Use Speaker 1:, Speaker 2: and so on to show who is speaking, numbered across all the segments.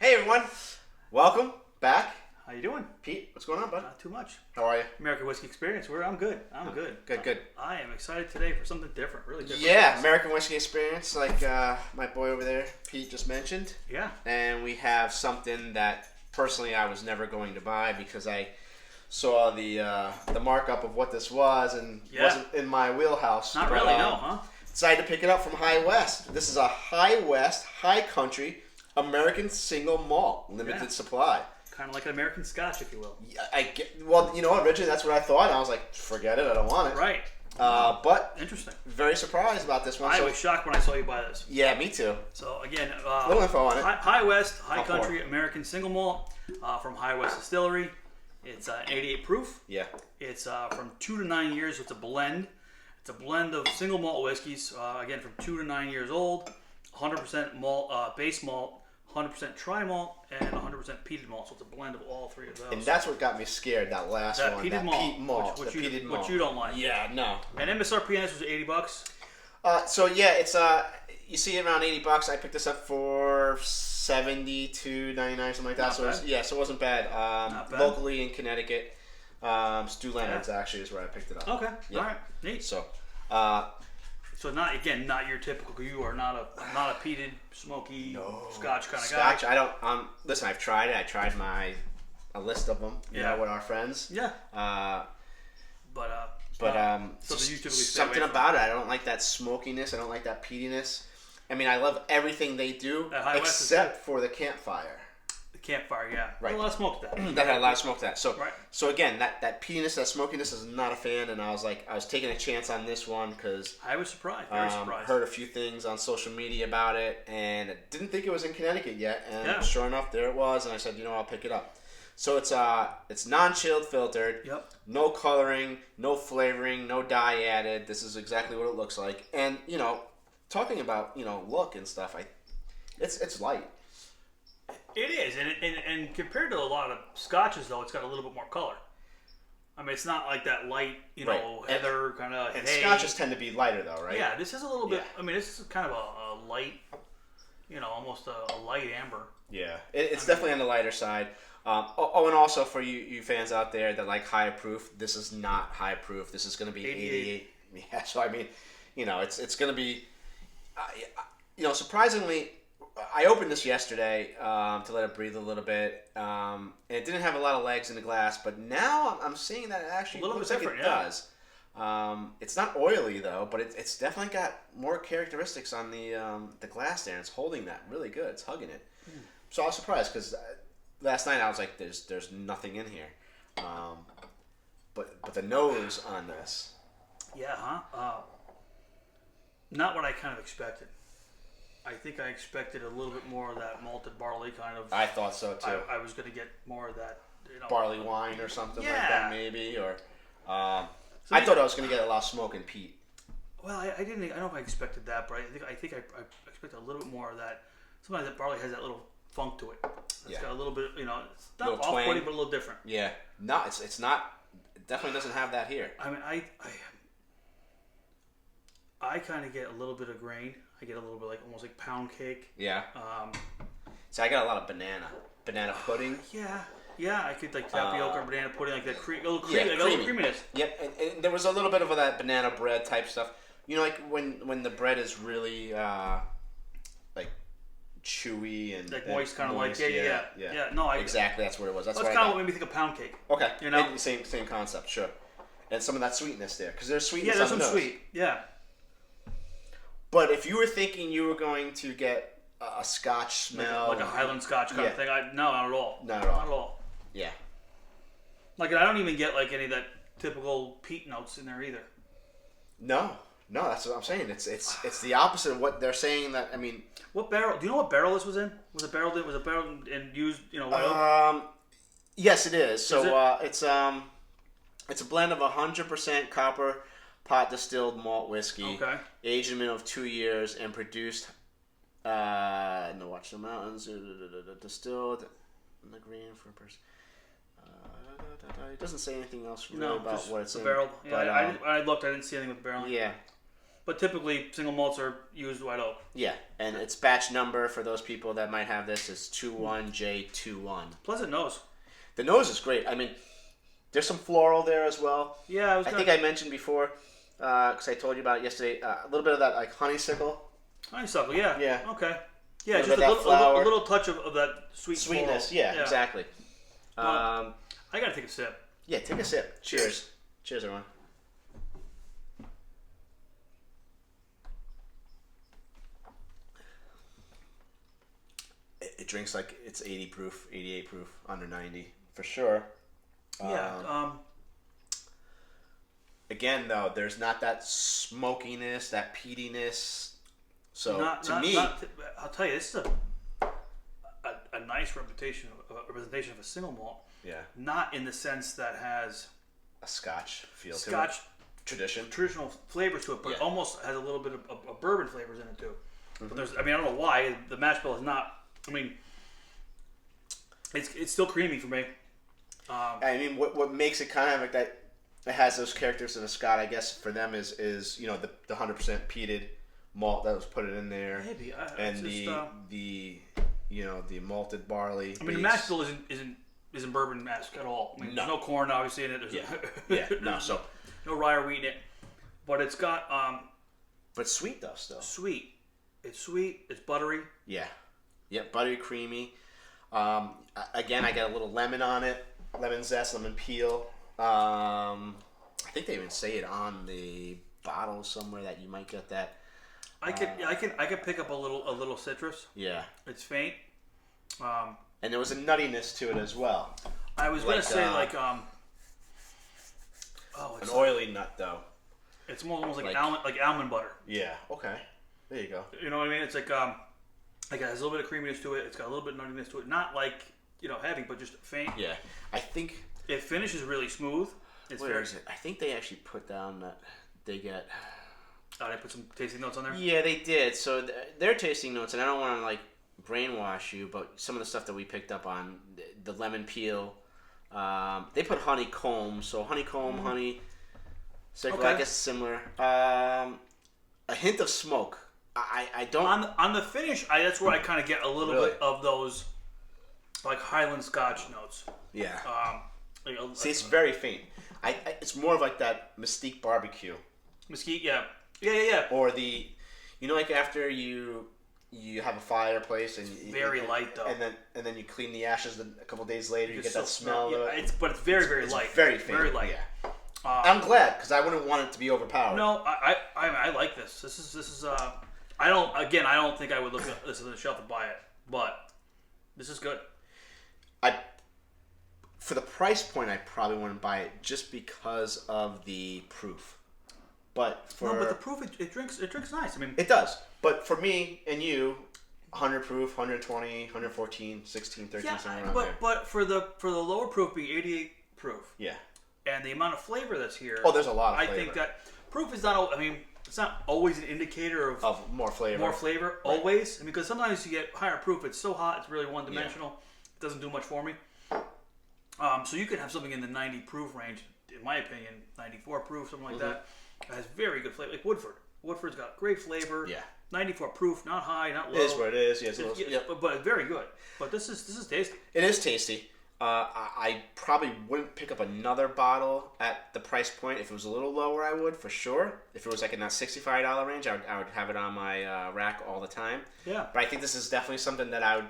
Speaker 1: Hey everyone, welcome back.
Speaker 2: How you doing?
Speaker 1: Pete, what's going on, bud?
Speaker 2: Not too much.
Speaker 1: How are you?
Speaker 2: American Whiskey Experience. I'm good. I'm good.
Speaker 1: Good.
Speaker 2: I am excited today for something different. Really different.
Speaker 1: Yeah, American Whiskey Experience, like my boy over there, Pete, just mentioned.
Speaker 2: Yeah.
Speaker 1: And we have something that personally I was never going to buy because I saw the markup of what this was and wasn't in my wheelhouse.
Speaker 2: Not really, no, huh?
Speaker 1: Decided to pick it up from High West. This is a High West, High Country American single malt, limited supply.
Speaker 2: Kind of like an American Scotch, if you will.
Speaker 1: Yeah, originally that's what I thought. And I was like, forget it, I don't want it.
Speaker 2: Right.
Speaker 1: But
Speaker 2: interesting.
Speaker 1: Very surprised about this one.
Speaker 2: I was shocked when I saw you buy this.
Speaker 1: Yeah, me too.
Speaker 2: So again,
Speaker 1: little info on it.
Speaker 2: High West, High Country American Single Malt from High West Distillery. It's 88 proof.
Speaker 1: Yeah.
Speaker 2: It's from 2 to 9 years. It's a blend. It's a blend of single malt whiskeys. Again, from 2 to 9 years old. 100% malt, base malt. 100% tri malt and 100% peated malt, so it's a blend of all three of those.
Speaker 1: And that's what got me scared. That last one,
Speaker 2: peated
Speaker 1: that
Speaker 2: malt,
Speaker 1: peat malt,
Speaker 2: which you don't like.
Speaker 1: Yeah, no.
Speaker 2: And MSRP on this was $80.
Speaker 1: So yeah, it's you see it around $80. I picked this up for $72.99, something like that.
Speaker 2: Not
Speaker 1: so
Speaker 2: bad.
Speaker 1: So it wasn't bad.
Speaker 2: Not bad.
Speaker 1: Locally in Connecticut, Stu Leonard's actually is where I picked it up.
Speaker 2: Okay,
Speaker 1: Yeah.
Speaker 2: all right, neat.
Speaker 1: So.
Speaker 2: So not your typical. You are not a peated, smoky Scotch kind of
Speaker 1: Scotch,
Speaker 2: guy.
Speaker 1: I don't. Listen, I've tried it. I tried a list of them. You know, with our friends.
Speaker 2: Yeah.
Speaker 1: So
Speaker 2: you typically
Speaker 1: something about it. I don't like that smokiness. I don't like that peatiness. I mean, I love everything they do except for the campfire.
Speaker 2: The campfire, yeah.
Speaker 1: Right.
Speaker 2: A lot of smoke to that.
Speaker 1: That had a lot of smoke to that. So,
Speaker 2: right.
Speaker 1: So again, that peatiness, that smokiness is not a fan. And I was taking a chance on this one because
Speaker 2: I was surprised. Very surprised.
Speaker 1: Heard a few things on social media about it, and I didn't think it was in Connecticut yet. And sure enough, there it was. And I said, I'll pick it up. So it's non-chilled filtered. Yep. No coloring, no flavoring, no dye added. This is exactly what it looks like. And talking about look and stuff, it's light.
Speaker 2: It is, and compared to a lot of scotches, though, it's got a little bit more color. I mean, it's not like that light, heather kind of.
Speaker 1: And scotches tend to be lighter, though, right?
Speaker 2: Yeah, this is a little bit. I mean, this is kind of a light, almost a light amber.
Speaker 1: Yeah, it's definitely on the lighter side. And also for you fans out there that like high proof, this is not high proof. This is going to be 88. Yeah, so I mean, it's going to be, surprisingly. I opened this yesterday to let it breathe a little bit, and it didn't have a lot of legs in the glass. But now I'm seeing that it actually looks like it does. It's not oily though, but it's definitely got more characteristics on the glass there. And it's holding that really good. It's hugging it. So I was surprised because last night I was like, "There's nothing in here," but the nose on this.
Speaker 2: Yeah, huh? Not what I kind of expected. I think I expected a little bit more of that malted barley kind of.
Speaker 1: I thought so too.
Speaker 2: I was going to get more of that,
Speaker 1: barley wine or something like that, maybe. Or I thought I was going to get a lot of smoke and peat.
Speaker 2: Well, I didn't. I don't know if I expected that, but I think I expected a little bit more of that. Sometimes that barley has that little funk to it. It's got a little bit. It's not off-putting, but a little different.
Speaker 1: Yeah. No, it's not. It definitely doesn't have that here.
Speaker 2: I mean, I kind of get a little bit of grain. I get a little bit almost like pound cake.
Speaker 1: Yeah. So I got a lot of banana pudding.
Speaker 2: Yeah. I could like tapioca or banana pudding, like that a little creaminess.
Speaker 1: Yep. And there was a little bit of that banana bread type stuff. Like when the bread is really like chewy and
Speaker 2: like moist, kind of like
Speaker 1: yeah.
Speaker 2: No,
Speaker 1: exactly. That's what it was. That's
Speaker 2: kind of what made me think of pound cake.
Speaker 1: Okay. Same concept. Sure. And some of that sweetness there, because there's sweetness.
Speaker 2: Yeah, there's
Speaker 1: on the
Speaker 2: some
Speaker 1: nose.
Speaker 2: sweet. Yeah.
Speaker 1: But if you were thinking you were going to get a Scotch smell,
Speaker 2: like a Highland Scotch kind of thing, no, not at all.
Speaker 1: Not at all.
Speaker 2: Not at all.
Speaker 1: Yeah.
Speaker 2: Like, I don't even get like any of that typical peat notes in there either.
Speaker 1: No, that's what I'm saying. It's the opposite of what they're saying. That I mean,
Speaker 2: what barrel? Do you know what barrel this was in? Was it barreled and used? White oak?
Speaker 1: Yes, it is. So it's a blend of 100% copper pot distilled malt whiskey. Okay. Aged in a minimum of 2 years and produced in the Watch the Mountains. Distilled in the green for a person. It doesn't say anything else really about what it's in.
Speaker 2: Barrel. Yeah, but, I looked. I didn't see anything with the barrel.
Speaker 1: Yeah.
Speaker 2: But typically, single malts are used white oak.
Speaker 1: Yeah, and its batch number for those people that might have this is 21J21.
Speaker 2: Pleasant nose.
Speaker 1: The nose is great. I mean, there's some floral there as well.
Speaker 2: Yeah,
Speaker 1: I think I mentioned before, because I told you about it yesterday, a little bit of that like honeysuckle.
Speaker 2: Honeysuckle, yeah.
Speaker 1: Yeah.
Speaker 2: Okay. Yeah,
Speaker 1: just
Speaker 2: a little touch of that sweetness.
Speaker 1: Yeah, exactly.
Speaker 2: I gotta take a sip.
Speaker 1: Yeah, take a sip. Cheers. Cheers, everyone. It drinks like it's 80 proof, 88 proof, under 90 for sure.
Speaker 2: Yeah.
Speaker 1: Again, though, there's not that smokiness, that peatiness. So
Speaker 2: I'll tell you, this is a nice representation of a single malt.
Speaker 1: Yeah. Not
Speaker 2: in the sense that has
Speaker 1: a Scotch feel to
Speaker 2: it. Traditional flavors to it, but it almost has a little bit of bourbon flavors in it too. Mm-hmm. But I don't know why the mash bill is not. I mean, it's still creamy for me.
Speaker 1: I mean, what makes it kind of like that? It has those characters of a Scott. I guess for them is the 100% peated malt that was put in there.
Speaker 2: Maybe.
Speaker 1: The malted barley.
Speaker 2: I mean, the mash bill isn't bourbon mash at all. I mean, there's no corn obviously in it. No rye or wheat in it, but it's got
Speaker 1: but sweet though still.
Speaker 2: Sweet. It's sweet. It's buttery.
Speaker 1: Yeah. Yep, buttery, creamy. Again, I got a little lemon on it, lemon zest, lemon peel. I think they even say it on the bottle somewhere that you might get that.
Speaker 2: I could pick up a little citrus.
Speaker 1: Yeah,
Speaker 2: it's faint.
Speaker 1: And there was a nuttiness to it as well.
Speaker 2: I was gonna say
Speaker 1: an oily nut though.
Speaker 2: It's almost like almond butter.
Speaker 1: Yeah. Okay. There you go.
Speaker 2: You know what I mean? It's like it has a little bit of creaminess to it. It's got a little bit of nuttiness to it. Not like heavy, but just faint.
Speaker 1: Yeah. I think
Speaker 2: it finishes really smooth.
Speaker 1: Where is it? I think they actually put down that they get.
Speaker 2: Oh, they put some tasting notes on there?
Speaker 1: Yeah, they did. So their tasting notes, and I don't want to brainwash you, but some of the stuff that we picked up on, the lemon peel, they put honeycomb. So honeycomb, honey, circle, I guess it's similar. A hint of smoke. I don't...
Speaker 2: On the finish, that's where I kind of get a little bit of those like Highland Scotch notes.
Speaker 1: Yeah. See, it's very faint. It's more of like that Mesquite barbecue.
Speaker 2: Mesquite, yeah. Yeah.
Speaker 1: Or like after you have a fireplace and
Speaker 2: very light though,
Speaker 1: and then you clean the ashes. A couple days later, you get that smell.
Speaker 2: But it's very very light.
Speaker 1: Very faint.
Speaker 2: Very light.
Speaker 1: Yeah. I'm glad because I wouldn't want it to be overpowered.
Speaker 2: No, I like this. This is I don't think I would look at this on the shelf and buy it, but this is good.
Speaker 1: For the price point, I probably wouldn't buy it just because of the proof. But
Speaker 2: the proof it drinks nice. I mean,
Speaker 1: it does. But for me and you, 100 proof, 120, 114, 16, 13, somewhere around there.
Speaker 2: But for the lower proof being 88 proof.
Speaker 1: Yeah.
Speaker 2: And the amount of flavor that's here.
Speaker 1: Oh, there's a lot of flavor.
Speaker 2: I think that proof is not. I mean, it's not always an indicator of
Speaker 1: more flavor.
Speaker 2: More flavor, right. Always, because sometimes you get higher proof. It's so hot, it's really one dimensional. Yeah. It doesn't do much for me. So you could have something in the 90 proof range, in my opinion, 94 proof, something like that. It has very good flavor, like Woodford. Woodford's got great flavor.
Speaker 1: Yeah.
Speaker 2: 94 proof, not high, not low.
Speaker 1: It is what it is. Yes,
Speaker 2: but very good. But this is tasty.
Speaker 1: It is tasty. I probably wouldn't pick up another bottle at the price point. If it was a little lower, I would for sure. If it was like in that $65 range, I would have it on my rack all the time.
Speaker 2: Yeah.
Speaker 1: But I think this is definitely something that I would,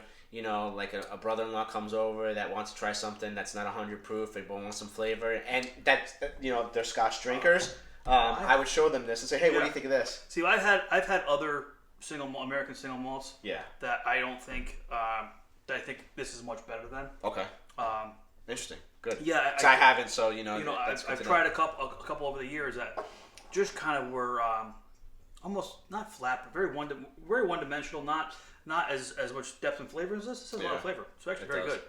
Speaker 1: like a brother-in-law comes over that wants to try something that's not 100 proof, but wants some flavor, and that they're Scotch drinkers. I would show them this and say, hey, what do you think of this?
Speaker 2: See, I've had other American single malts.
Speaker 1: Yeah.
Speaker 2: That I don't think that I think this is much better than.
Speaker 1: Okay. Interesting. Good.
Speaker 2: Yeah.
Speaker 1: I haven't, so
Speaker 2: I've tried a couple over the years that just kind of were almost not flat, but very one dimensional. Not as much depth and flavor as this. This has a lot of flavor. It's actually very good.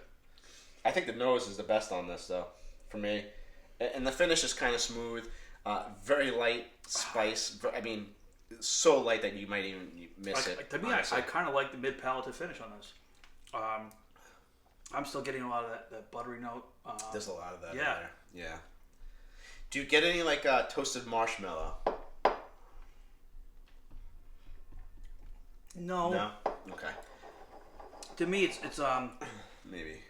Speaker 1: I think the nose is the best on this, though, for me. And the finish is kind of smooth. Very light spice. I mean, so light that you might even miss it.
Speaker 2: To me, I kind of like the mid-palative finish on this. I'm still getting a lot of that buttery note.
Speaker 1: There's a lot of that in there. Yeah. Do you get any, toasted marshmallow?
Speaker 2: No.
Speaker 1: No. Okay.
Speaker 2: To me, it's
Speaker 1: maybe.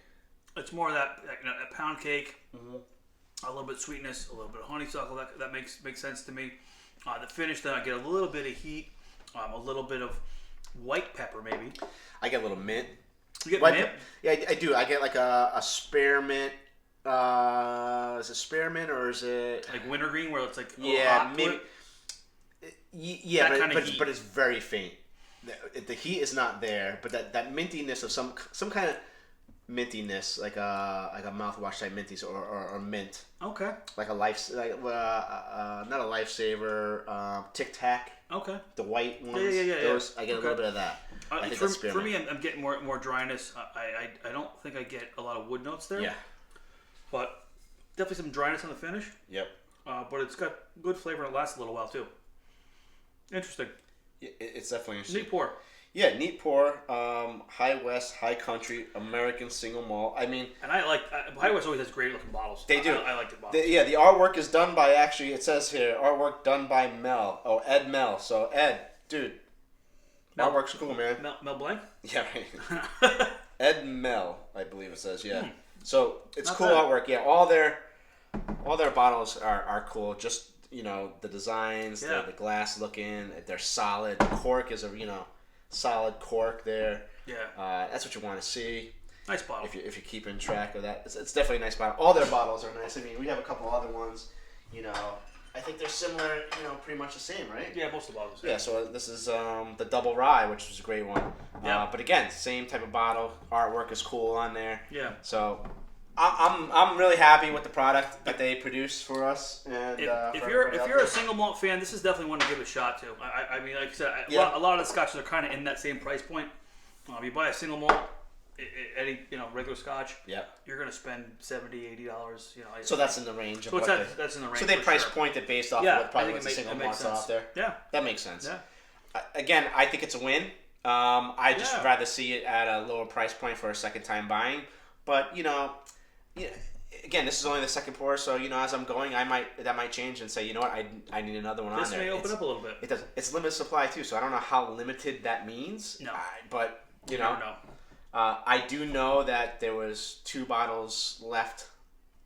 Speaker 2: It's more of that a pound cake, a little bit of sweetness, a little bit of honeysuckle. That makes sense to me. The finish, then I get a little bit of heat, a little bit of white pepper maybe.
Speaker 1: I get a little mint.
Speaker 2: You get mint?
Speaker 1: Yeah, I do. I get like a spearmint. Is it spearmint or is it
Speaker 2: like wintergreen, where it's like
Speaker 1: hot
Speaker 2: maybe.
Speaker 1: Yeah, but it's very faint. The heat is not there, but that mintiness of some kind of mintiness, like a mouthwash type minties or mint.
Speaker 2: Okay.
Speaker 1: Like not a Lifesaver, Tic Tac.
Speaker 2: Okay.
Speaker 1: The white ones.
Speaker 2: Yeah.
Speaker 1: Those I get a little bit of that. I think
Speaker 2: for me, I'm getting more dryness. I don't think I get a lot of wood notes there.
Speaker 1: Yeah. But
Speaker 2: definitely some dryness on the finish.
Speaker 1: Yep.
Speaker 2: But it's got good flavor and it lasts a little while too. Interesting.
Speaker 1: It's definitely interesting.
Speaker 2: Neat pour.
Speaker 1: Yeah, neat pour. High West, High Country, American single malt. I mean,
Speaker 2: and I like High West always has great looking bottles.
Speaker 1: They do.
Speaker 2: I like the bottles.
Speaker 1: The artwork is done by it says here artwork done by Mel. Oh, Ed Mel. So Ed, dude, artwork's cool, man.
Speaker 2: Mel Blanc.
Speaker 1: Yeah, right. Ed Mel, I believe it says. Yeah. So it's cool
Speaker 2: bad.
Speaker 1: artwork. Yeah, all their bottles are cool. Just the designs, the glass looking, they're solid. The cork is a solid cork there.
Speaker 2: Yeah.
Speaker 1: That's what you want to see.
Speaker 2: Nice bottle.
Speaker 1: If you're keeping track of that, it's definitely a nice bottle. All their bottles are nice. I mean, we have a couple other ones. I think they're similar. Pretty much the same, right?
Speaker 2: Yeah, most of the bottles.
Speaker 1: Yeah. So this is the double rye, which was a great one.
Speaker 2: Yeah.
Speaker 1: But again, same type of bottle. Artwork is cool on there.
Speaker 2: Yeah.
Speaker 1: So I'm really happy with the product that they produce for us. And
Speaker 2: if you're a single malt fan, this is definitely one to give a shot to. I mean, like I said, a lot of the scotches are kind of in that same price point. If you buy a single malt, any regular scotch, you're going to spend $70-$80.
Speaker 1: So that's in the range.
Speaker 2: That's in the range.
Speaker 1: So they price point it based off of what probably the single malts off there.
Speaker 2: Yeah,
Speaker 1: that makes sense.
Speaker 2: Yeah.
Speaker 1: Again, I think it's a win. I just rather see it at a lower price point for a second time buying. But again, this is only the second pour, so as I'm going, that might change and say, I need another one on there.
Speaker 2: This may open up a little bit.
Speaker 1: It does. It's limited supply too, so I don't know how limited that means.
Speaker 2: No,
Speaker 1: but
Speaker 2: you never know.
Speaker 1: I do know that there was 2 bottles left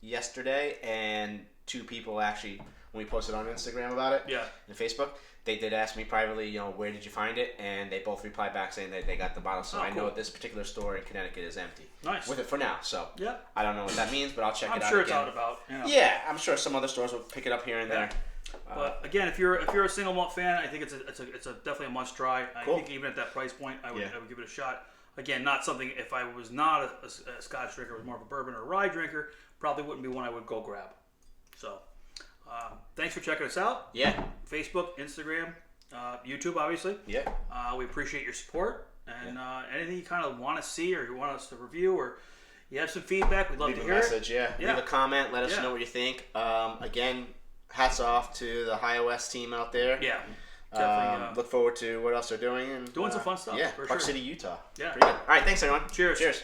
Speaker 1: yesterday, and 2 people actually, when we posted on Instagram about it, and Facebook, they did ask me privately, where did you find it? And they both replied back saying that they got the bottle. So I know this particular store in Connecticut is empty.
Speaker 2: Nice.
Speaker 1: With it for now. So I don't know what that means, but I'll check it out.
Speaker 2: I'm sure
Speaker 1: again.
Speaker 2: it's out about.
Speaker 1: Yeah, I'm sure some other stores will pick it up here and there.
Speaker 2: But again, if you're a single malt fan, I think it's definitely a must try.
Speaker 1: Cool.
Speaker 2: I think even at that price point, I would give it a shot. Again, not something, if I was not a Scotch drinker, was more of a bourbon or a rye drinker, probably wouldn't be one I would go grab. So, thanks for checking us out.
Speaker 1: Yeah.
Speaker 2: Facebook, Instagram, YouTube, obviously.
Speaker 1: Yeah.
Speaker 2: We appreciate your support. And anything you kind of want to see or you want us to review or you have some feedback, we'd love to hear it.
Speaker 1: Leave a comment. Let us know what you think. Again, hats off to the High West team out there.
Speaker 2: Yeah. Definitely.
Speaker 1: Look forward to what else they're doing. And,
Speaker 2: doing some fun stuff.
Speaker 1: Yeah,
Speaker 2: for
Speaker 1: Park
Speaker 2: sure.
Speaker 1: City, Utah.
Speaker 2: Yeah.
Speaker 1: Pretty good. All right, thanks, everyone.
Speaker 2: Cheers.
Speaker 1: Cheers.